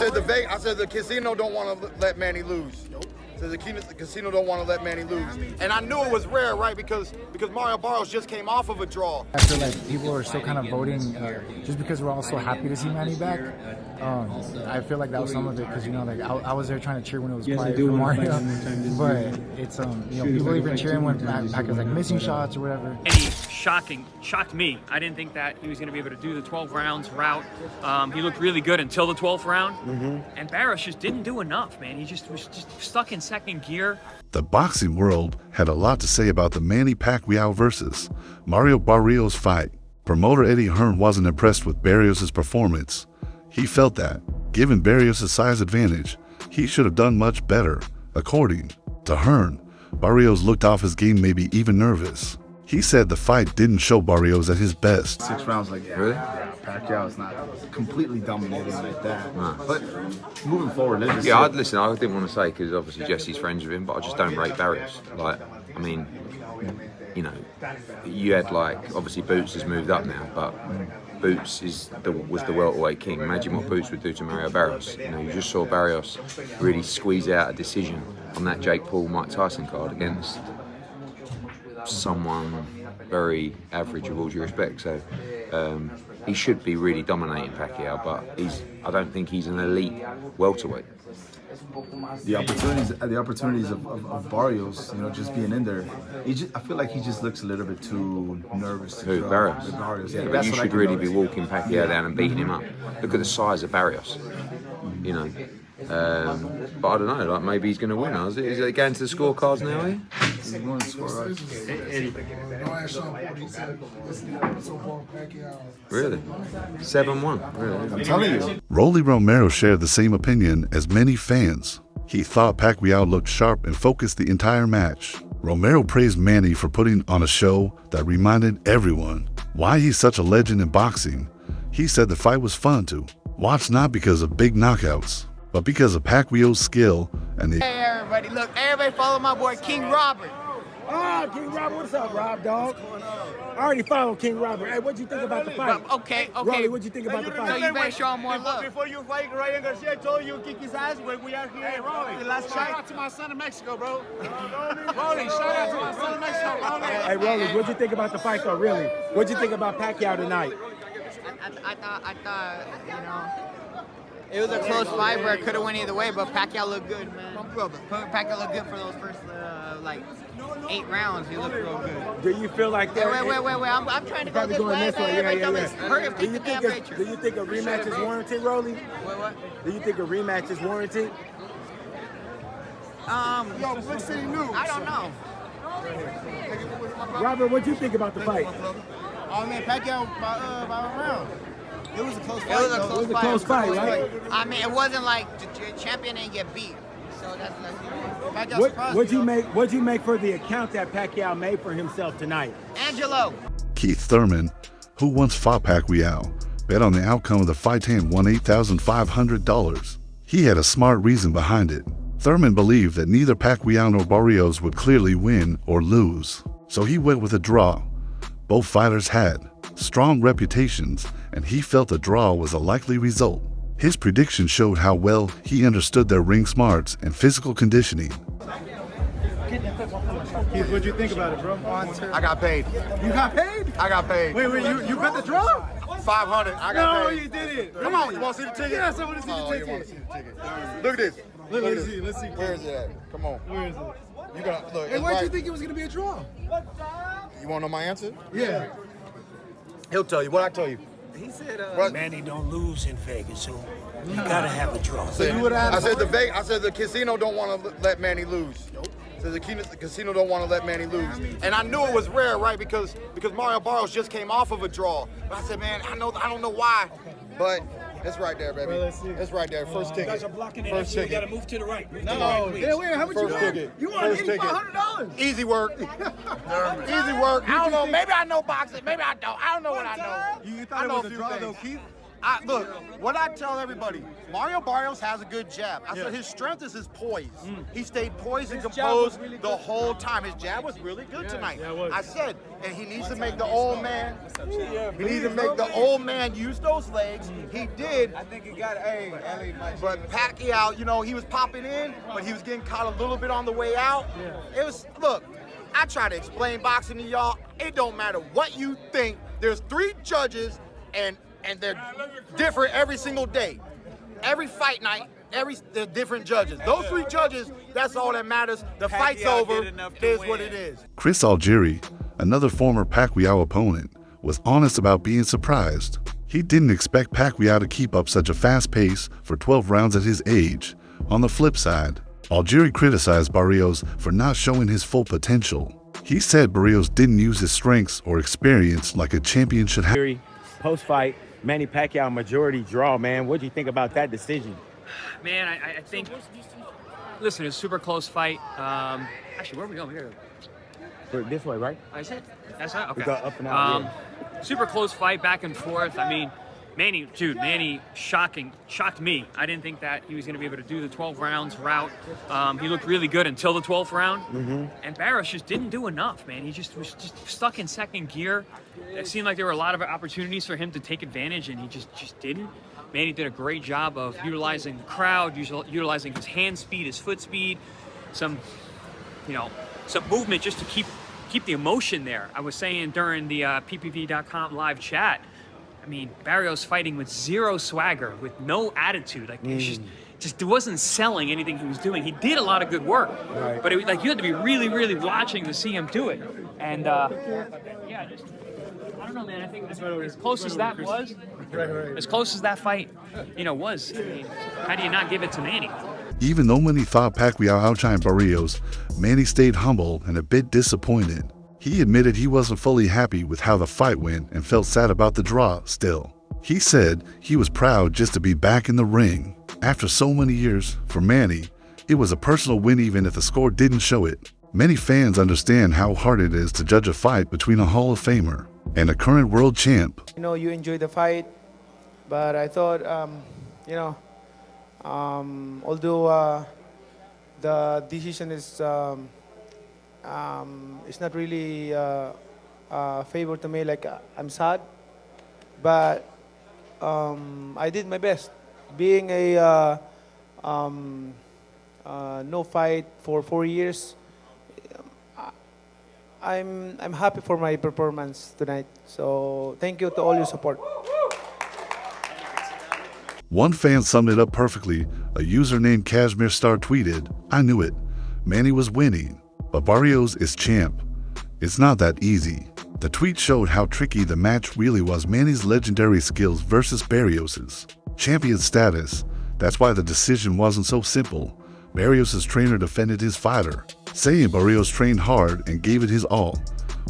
I said the casino don't want to let Manny lose. So the casino don't want to let Manny lose. And I knew it was rare, right? Because Mario Barrios just came off of a draw. I feel like people are still kind of voting just because we're all so happy to see Manny back. I feel like that was some of it because, you know, like I was there trying to cheer when it was quiet for Mario. But it's, you know, people even cheering when Pac is like missing shots or whatever. And he shocked me. I didn't think that he was going to be able to do the 12 rounds route. He looked really good until the 12th round. And Barrios just didn't do enough, man. He just was just stuck in second gear. The boxing world had a lot to say about the Manny Pacquiao versus Mario Barrios fight. Promoter Eddie Hearn wasn't impressed with Barrios' performance. He felt that, given Barrios' size advantage, he should have done much better. According to Hearn, Barrios looked off his game, maybe even nervous. He said the fight didn't show Barrios at his best. 6 rounds like that. Really? Pacquiao's not completely dominating like that. No. But moving forward, yeah, I didn't want to say because obviously Jesse's friends with him, but I just don't rate Barrios. Like, I mean, you know, you had like obviously Boots has moved up now, but Boots was the welterweight king. Imagine what Boots would do to Mario Barrios. You know, you just saw Barrios really squeeze out a decision on that Jake Paul Mike Tyson card against someone very average with all due respect. So he should be really dominating Pacquiao, but I don't think he's an elite welterweight. The opportunities of Barrios, you know, just being in there, I feel like he just looks a little bit too nervous. Who, Barrios? Barrios, yeah, but you should really be walking Pacquiao down and beating him up. Look at the size of Barrios, you know. But I don't know, like maybe he's going to win. Is it going to the scorecards now, eh? He's going to scorecards. Really? 7-1? Really? I'm telling you. Rolly Romero shared the same opinion as many fans. He thought Pacquiao looked sharp and focused the entire match. Romero praised Manny for putting on a show that reminded everyone why he's such a legend in boxing. He said the fight was fun to watch, not because of big knockouts, but because of Pacquiao's skill and the... Hey everybody, look, everybody follow my boy King Robert. Ah, King Robert, what's up, Rob, dog? I already followed King Robert. Hey, what'd you think about the fight? Okay. Rolly, what'd you think about the fight? So you better show him more love. Before you fight Ryan Garcia, I told you kick his ass when we are here. Hey, Rolly, the last fight. Shout out to my son in Mexico, bro. Rolly, shout out to my son in Mexico, Rolly. Hey, Rolly, what'd you think about the fight, though, really? What'd you think about Pacquiao tonight? I thought, you know, it was a close fight where it could have went either way, but Pacquiao looked good, man. Pacquiao looked good for those first, like, 8 rounds. He looked real good. Do you feel like that? Wait. I'm trying to go this way. Yeah. Do you think a rematch is warranted, Rolly? What? Do you think a rematch is warranted? Yo, Big City News. I don't know. Robert, what'd you think about the fight? Oh, man, Pacquiao by a round. It was a close fight. It was a close fight, right? I mean, it wasn't like the champion didn't get beat. So that's What'd you make for the account that Pacquiao made for himself tonight? Angelo. Keith Thurman, who once fought Pacquiao, bet on the outcome of the fight and won $8,500. He had a smart reason behind it. Thurman believed that neither Pacquiao nor Barrios would clearly win or lose, so he went with a draw. Both fighters had strong reputations, and he felt a draw was a likely result. His prediction showed how well he understood their ring smarts and physical conditioning. Keith, what'd you think about it, bro? I got paid. You got paid? I got paid. Wait, you bet the draw? 500. I got paid. No, you didn't. Come on, you want to see the ticket? Yes, I want to see the ticket. You want to see the ticket? Look at this. Let's see. Where is it at? Come on. Where is it? You got look. Hey, why did you think it was gonna be a draw? You want to know my answer? Yeah. He'll tell you. What I tell you? He said, Manny don't lose in Vegas, so you gotta have a draw. I said the casino don't want to let Manny lose. So the casino don't want to let Manny lose. And I knew it was rare, right? Because Mario Barrios just came off of a draw. But I said, man, I don't know why, but it's right there, baby. It's right there. First ticket. You guys are blocking it. First ticket. You gotta move to the right. Move to no, the right, please. Wait, how much you ticket. You won $8,500. Easy work. Easy work. I don't know. Maybe I know boxing. Maybe I don't. I don't know what I know. You thought it was a draw, though, Keith? Look, what I tell everybody, Mario Barrios has a good jab. I said his strength is his poise. He stayed poised and composed the whole time. His jab was really good tonight. I said, and he needs to make the old man. He needs to make the old man use those legs. He did. I think he got But Pacquiao, you know, he was popping in, but he was getting caught a little bit on the way out. It was, look, I try to explain boxing to y'all. It don't matter what you think. There's 3 judges, and they're different every single day. Every fight night, they're different judges. Those 3 judges, that's all that matters. The fight's over. It is what it is. Chris Algieri, another former Pacquiao opponent, was honest about being surprised. He didn't expect Pacquiao to keep up such a fast pace for 12 rounds at his age. On the flip side, Algieri criticized Barrios for not showing his full potential. He said Barrios didn't use his strengths or experience like a champion should have. Post-fight, Manny Pacquiao majority draw, man. What do you think about that decision? Man, I think, listen, it's a super close fight. Actually, where are we going here? This way, right? I said, that's right. Okay. We got up and out. Super close fight, back and forth. I mean, Manny shocked me. I didn't think that he was going to be able to do the 12 rounds route. He looked really good until the 12th round. And Barrios just didn't do enough, man. He just was stuck in second gear. It seemed like there were a lot of opportunities for him to take advantage, and he just didn't. Manny did a great job of utilizing the crowd, utilizing his hand speed, his foot speed, some movement just to keep the emotion there. I was saying during the PPV.com live chat, I mean, Barrios fighting with zero swagger, with no attitude. Like, it wasn't selling anything he was doing. He did a lot of good work, but you had to be really, really watching to see him do it. And I don't know, man. I think as close as that was, as close as that fight, was. I mean, how do you not give it to Manny? Even though many thought Pacquiao outshined Barrios, Manny stayed humble and a bit disappointed. He admitted he wasn't fully happy with how the fight went and felt sad about the draw still. He said he was proud just to be back in the ring. After so many years, for Manny, it was a personal win even if the score didn't show it. Many fans understand how hard it is to judge a fight between a Hall of Famer and a current world champ. You enjoyed the fight, but I thought, although the decision is it's not really favor to me. Like, I'm sad, but I did my best. Being a no fight for 4 years, I'm happy for my performance tonight. So thank you to all your support. One fan summed it up perfectly. A user named Kashmir Star tweeted, "I knew it. Manny was winning, but Barrios is champ. It's not that easy." The tweet showed how tricky the match really was. Manny's legendary skills versus Barrios's champion status. That's why the decision wasn't so simple. Barrios's trainer defended his fighter, saying Barrios trained hard and gave it his all.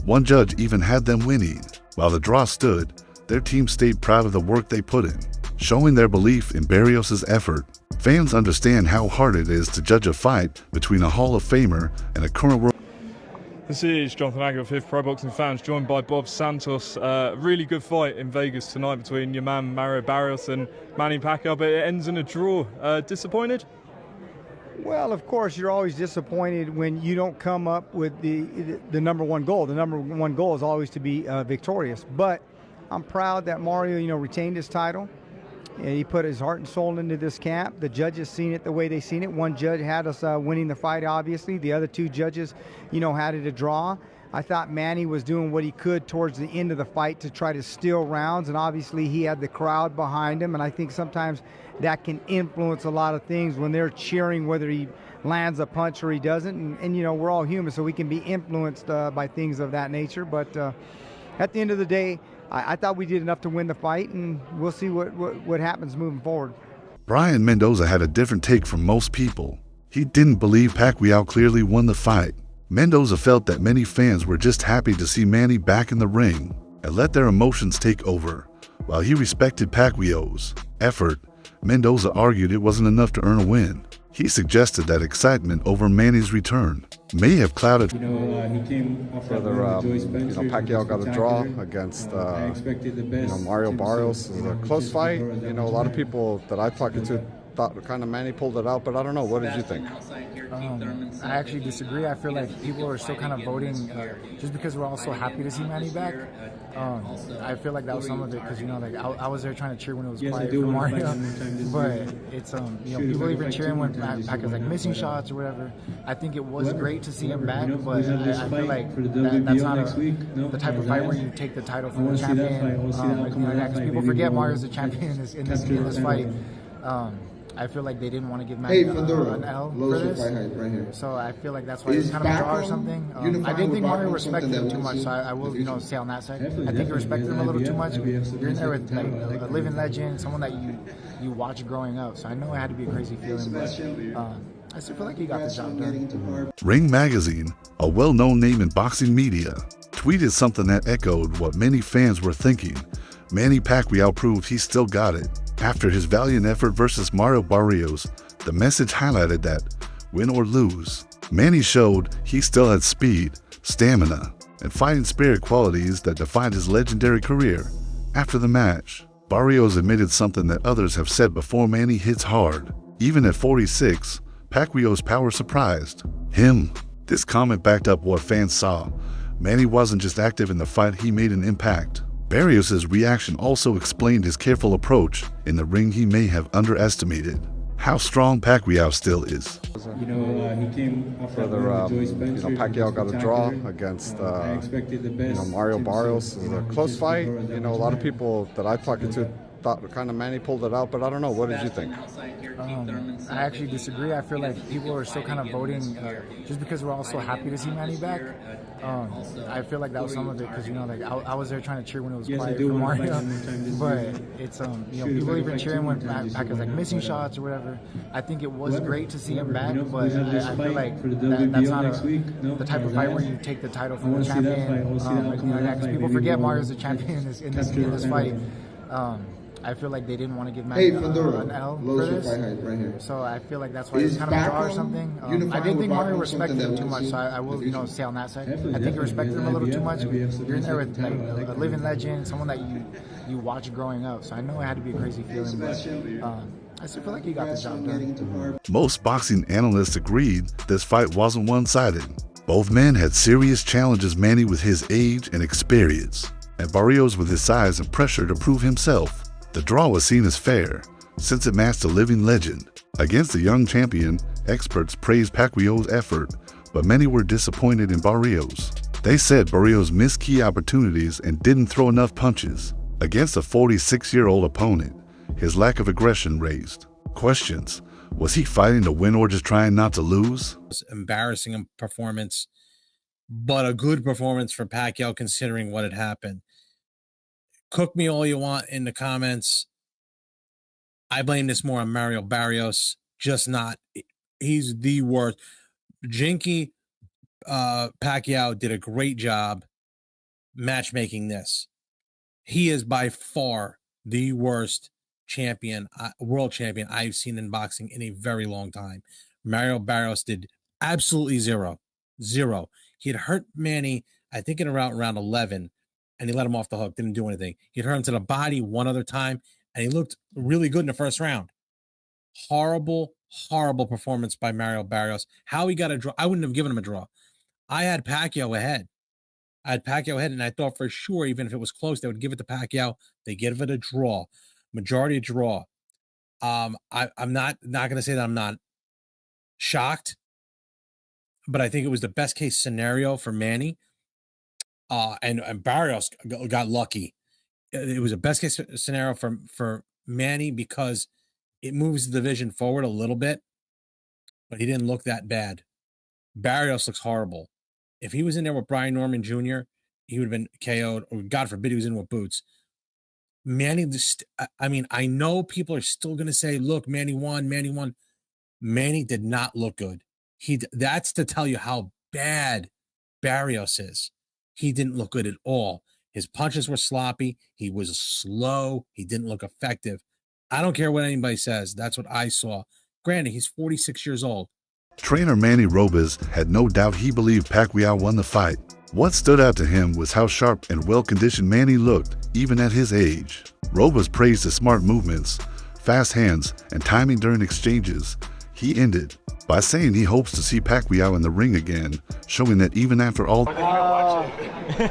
One judge even had them winning. While the draw stood, their team stayed proud of the work they put in, showing their belief in Barrios's effort. Fans understand how hard it is to judge a fight between a Hall of Famer and a current world. This is Jonathan Agger of Fifth Pro Boxing Fans, joined by Bob Santos. Really good fight in Vegas tonight between your man Mario Barrios and Manny Pacquiao, but it ends in a draw. Disappointed? Well, of course, you're always disappointed when you don't come up with the number one goal. The number one goal is always to be victorious. But I'm proud that Mario, retained his title. And he put his heart and soul into this camp. The judges seen it the way they seen it. One judge had us winning the fight, obviously. The other 2 judges, had it a draw. I thought Manny was doing what he could towards the end of the fight to try to steal rounds, and obviously he had the crowd behind him, and I think sometimes that can influence a lot of things when they're cheering whether he lands a punch or he doesn't. And we're all human, so we can be influenced by things of that nature. But at the end of the day, I thought we did enough to win the fight, and we'll see what happens moving forward. Brian Mendoza had a different take from most people. He didn't believe Pacquiao clearly won the fight. Mendoza felt that many fans were just happy to see Manny back in the ring and let their emotions take over. While he respected Pacquiao's effort, Mendoza argued it wasn't enough to earn a win. He suggested that excitement over Manny's return may have clouded Whether Pacquiao got a draw against Mario Barrios. It was a close fight. A lot of people that I talked to thought kind of Manny pulled it out, but I don't know. What did you think? I actually disagree. I feel like people are still kind of voting just because we're all so happy to see Manny back. I feel like that was some of it because I was there trying to cheer when it was quiet for Mario, but it's people even cheering when Pacquiao's like missing shots or whatever. I think it was great to see him back, but I feel like that's not the type of fight where you take the title from the champion. Because people forget Mario's the champion in this fight. I feel like they didn't want to give Manny an L for this, so I feel like that's why it's kind of a draw or something. I didn't think Mario respected him too much, so I will, say on that side. I think he respected him a little too much. You're in there with like a living legend, someone that you watched growing up, so I know it had to be a crazy feeling, but I still feel like he got the job done. Ring Magazine, a well-known name in boxing media, tweeted something that echoed what many fans were thinking. Manny Pacquiao proved he still got it. After his valiant effort versus Mario Barrios, the message highlighted that, win or lose, Manny showed he still had speed, stamina, and fighting spirit qualities that defined his legendary career. After the match, Barrios admitted something that others have said before: Manny hits hard. Even at 46, Pacquiao's power surprised him. This comment backed up what fans saw. Manny wasn't just active in the fight, he made an impact. Barrios' reaction also explained his careful approach. In the ring, he may have underestimated how strong Pacquiao still is. Whether Pacquiao got a draw against Mario Barrios. It was a close fight. A lot of people that I talked to thought kind of Manny pulled it out, but I don't know. What did you think? I actually disagree. I feel like people are still kind of voting just because we're all so happy to see Manny back. I feel like that was some of it because I was there trying to cheer when it was quiet for Mario, but it's people even cheering when Pacquiao's like missing shots or whatever. I think it was great to see him back, but I feel like that's not the type of fight where you take the title from the champion. Because people forget Mario's the champion in this fight. I feel like they didn't want to give Manny an L for this, so I feel like that's why it's kind of a draw or something. I didn't think Mario respected him too much, so I will, say on that side. I think he respected him a little too much. You're in there with like a living legend, someone that you watched growing up, so I know it had to be a crazy feeling, but I still feel like he got the job done. Most boxing analysts agreed this fight wasn't one-sided. Both men had serious challenges, Manny with his age and experience, and Barrios with his size and pressure to prove himself. The draw was seen as fair, since it matched a living legend. Against the young champion, experts praised Pacquiao's effort, but many were disappointed in Barrios. They said Barrios missed key opportunities and didn't throw enough punches. Against a 46-year-old opponent, his lack of aggression raised questions. Was he fighting to win or just trying not to lose? Embarrassing performance, but a good performance for Pacquiao considering what had happened. Cook me all you want in the comments. I blame this more on Mario Barrios. Just not. He's the worst. Jinky Pacquiao did a great job matchmaking this. He is by far the worst champion, world champion I've seen in boxing in a very long time. Mario Barrios did absolutely zero. He had hurt Manny, I think, in around round 11. And he let him off the hook, didn't do anything. He hurt him to the body one other time, and he looked really good in the first round. Horrible performance by Mario Barrios. How he got a draw, I wouldn't have given him a draw. I had Pacquiao ahead. And I thought for sure, even if it was close, they would give it to Pacquiao. They give it a draw. Majority draw. I'm not going to say that I'm not shocked, but I think it was the best case scenario for Manny. And Barrios got lucky. It was a best case scenario for Manny because it moves the division forward a little bit, but he didn't look that bad. Barrios looks horrible. If he was in there with Brian Norman Jr., he would have been KO'd, or God forbid he was in with Boots. Manny, I know people are still going to say, look, Manny won. Manny did not look good. That's to tell you how bad Barrios is. He didn't look good at all. His punches were sloppy. He was slow. He didn't look effective. I don't care what anybody says. That's what I saw. Granted, he's 46 years old. Trainer Manny Robles had no doubt he believed Pacquiao won the fight. What stood out to him was how sharp and well-conditioned Manny looked, even at his age. Robles praised his smart movements, fast hands, and timing during exchanges. He ended by saying he hopes to see Pacquiao in the ring again, showing that even after all... It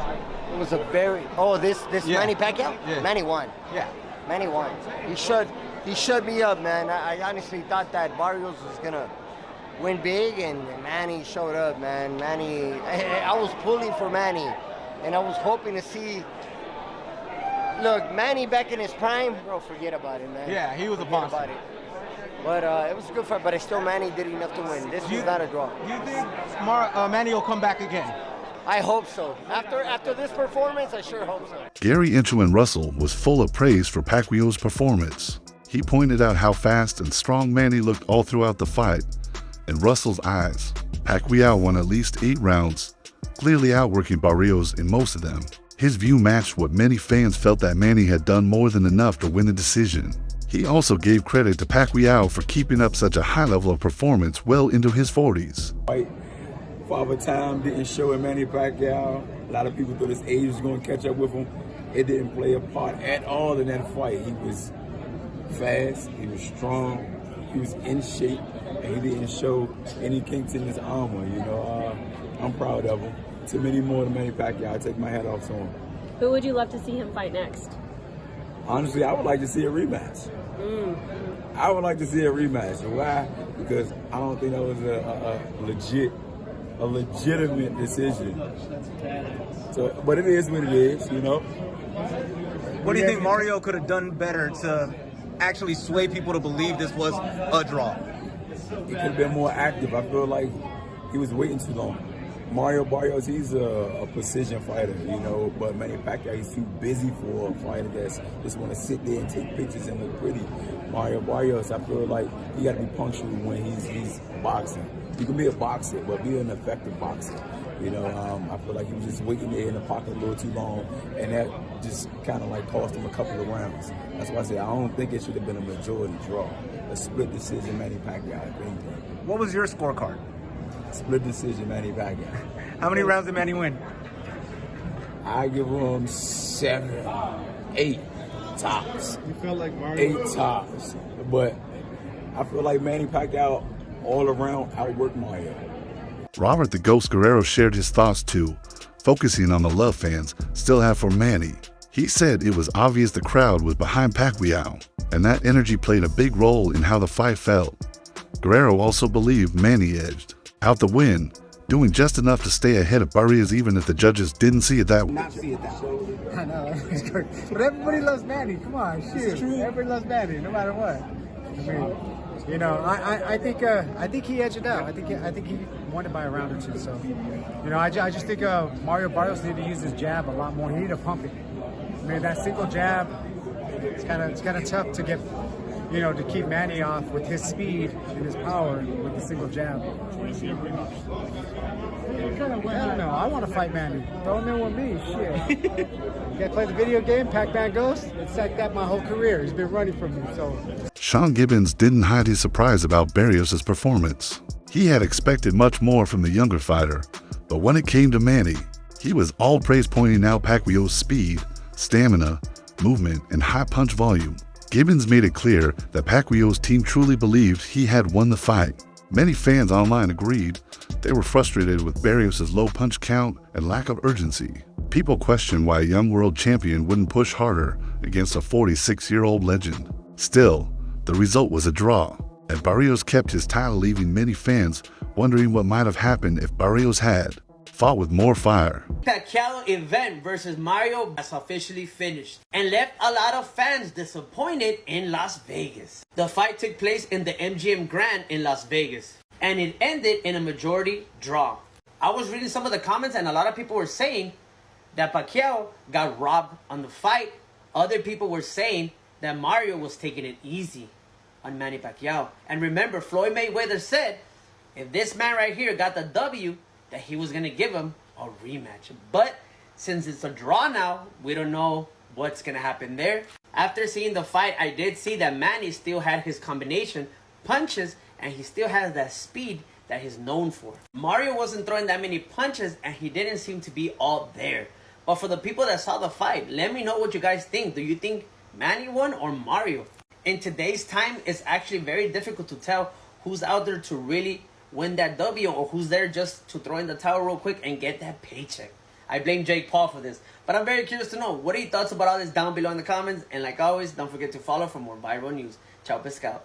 was a very... Oh, this Yeah. Manny Pacquiao? Yeah. Manny won. Yeah. Manny won. He shut me up, man. I honestly thought that Barrios was going to win big, and Manny showed up, man. Manny... I was pulling for Manny, and I was hoping to see... Look, Manny back in his prime, bro, forget about it, man. Yeah, he was a Forget monster. about it. But it was a good fight, but still Manny did enough to win. This was not a draw. Do you think Manny will come back again? I hope so. After this performance, I sure hope so. Gary Inchwin Russell was full of praise for Pacquiao's performance. He pointed out how fast and strong Manny looked all throughout the fight. In Russell's eyes, Pacquiao won at least 8 rounds, clearly outworking Barrios in most of them. His view matched what many fans felt that Manny had done more than enough to win the decision. He also gave credit to Pacquiao for keeping up such a high level of performance well into his 40s. Father Time didn't show him Manny Pacquiao. A lot of people thought his age was going to catch up with him. It didn't play a part at all in that fight. He was fast, he was strong, he was in shape, and he didn't show any kinks in his armor. You know, I'm proud of him. Too many more than Manny Pacquiao. I take my hat off to him. Who would you love to see him fight next? Honestly, I would like to see a rematch. I would like to see a rematch. Why? Because I don't think that was a legitimate decision. So, but it is what it is, you know. What do you think Mario could have done better to actually sway people to believe this was a draw? He could have been more active. I feel like he was waiting too long. Mario Barrios, he's a precision fighter, you know, but Manny Pacquiao, he's too busy for a fighter that's just want to sit there and take pictures and look pretty. Mario Barrios, I feel like he got to be punctual when he's boxing. You can be a boxer, but be an effective boxer. You know, I feel like he was just waiting there in the pocket a little too long, and that just kind of like cost him a couple of rounds. That's why I say I don't think it should have been a majority draw. A split decision, Manny Pacquiao, I think. What was your scorecard? Split decision, Manny Pacquiao. How many rounds did Manny win? I give him 7, 8 tops. You felt like Mario? 8 tops. But I feel like Manny Pacquiao all around outworked Mario. Robert the Ghost Guerrero shared his thoughts too, focusing on the love fans still have for Manny. He said it was obvious the crowd was behind Pacquiao, and that energy played a big role in how the fight felt. Guerrero also believed Manny edged out the win, doing just enough to stay ahead of Barrios even if the judges didn't see it that way. Not see it that way. I know, but everybody loves Manny. Come on, shoot. Everybody loves Manny, no matter what. I mean, you know, I think he edged it out. I think he won it by a round or two. So, you know, I just think Mario Barrios needed to use his jab a lot more. He needed to pump it. I mean, that single jab, it's kind of tough to get, you know, to keep Manny off with his speed and his power with the single jab. I don't know. I want to fight Manny. Throw him in with me. Shit. You gotta play the video game, Pac-Man Ghost? It's like that my whole career. He's been running from me, so. Sean Gibbons didn't hide his surprise about Barrios' performance. He had expected much more from the younger fighter, but when it came to Manny, he was all praise, pointing out Pacquiao's speed, stamina, movement, and high punch volume. Gibbons made it clear that Pacquiao's team truly believed he had won the fight. Many fans online agreed. They were frustrated with Barrios' low punch count and lack of urgency. People questioned why a young world champion wouldn't push harder against a 46-year-old legend. Still, the result was a draw, and Barrios kept his title, leaving many fans wondering what might have happened if Barrios had fought with more fire. Pacquiao event versus Mario has officially finished and left a lot of fans disappointed in Las Vegas. The fight took place in the MGM Grand in Las Vegas, and it ended in a majority draw. I was reading some of the comments, and a lot of people were saying that Pacquiao got robbed on the fight. Other people were saying that Mario was taking it easy on Manny Pacquiao. And remember, Floyd Mayweather said if this man right here got the W, that he was going to give him a rematch. But since it's a draw now, we don't know what's going to happen there. After seeing the fight, I did see that Manny still had his combination punches, and he still has that speed that he's known for. Mario wasn't throwing that many punches and he didn't seem to be all there. But for the people that saw the fight, let me know what you guys think. Do you think Manny won or Mario? In today's time, it's actually very difficult to tell who's out there to really win that W or who's there just to throw in the towel real quick and get that paycheck. I blame Jake Paul for this. But I'm very curious to know, what are your thoughts about all this down below in the comments? And like always, don't forget to follow for more viral news. Ciao, pescado.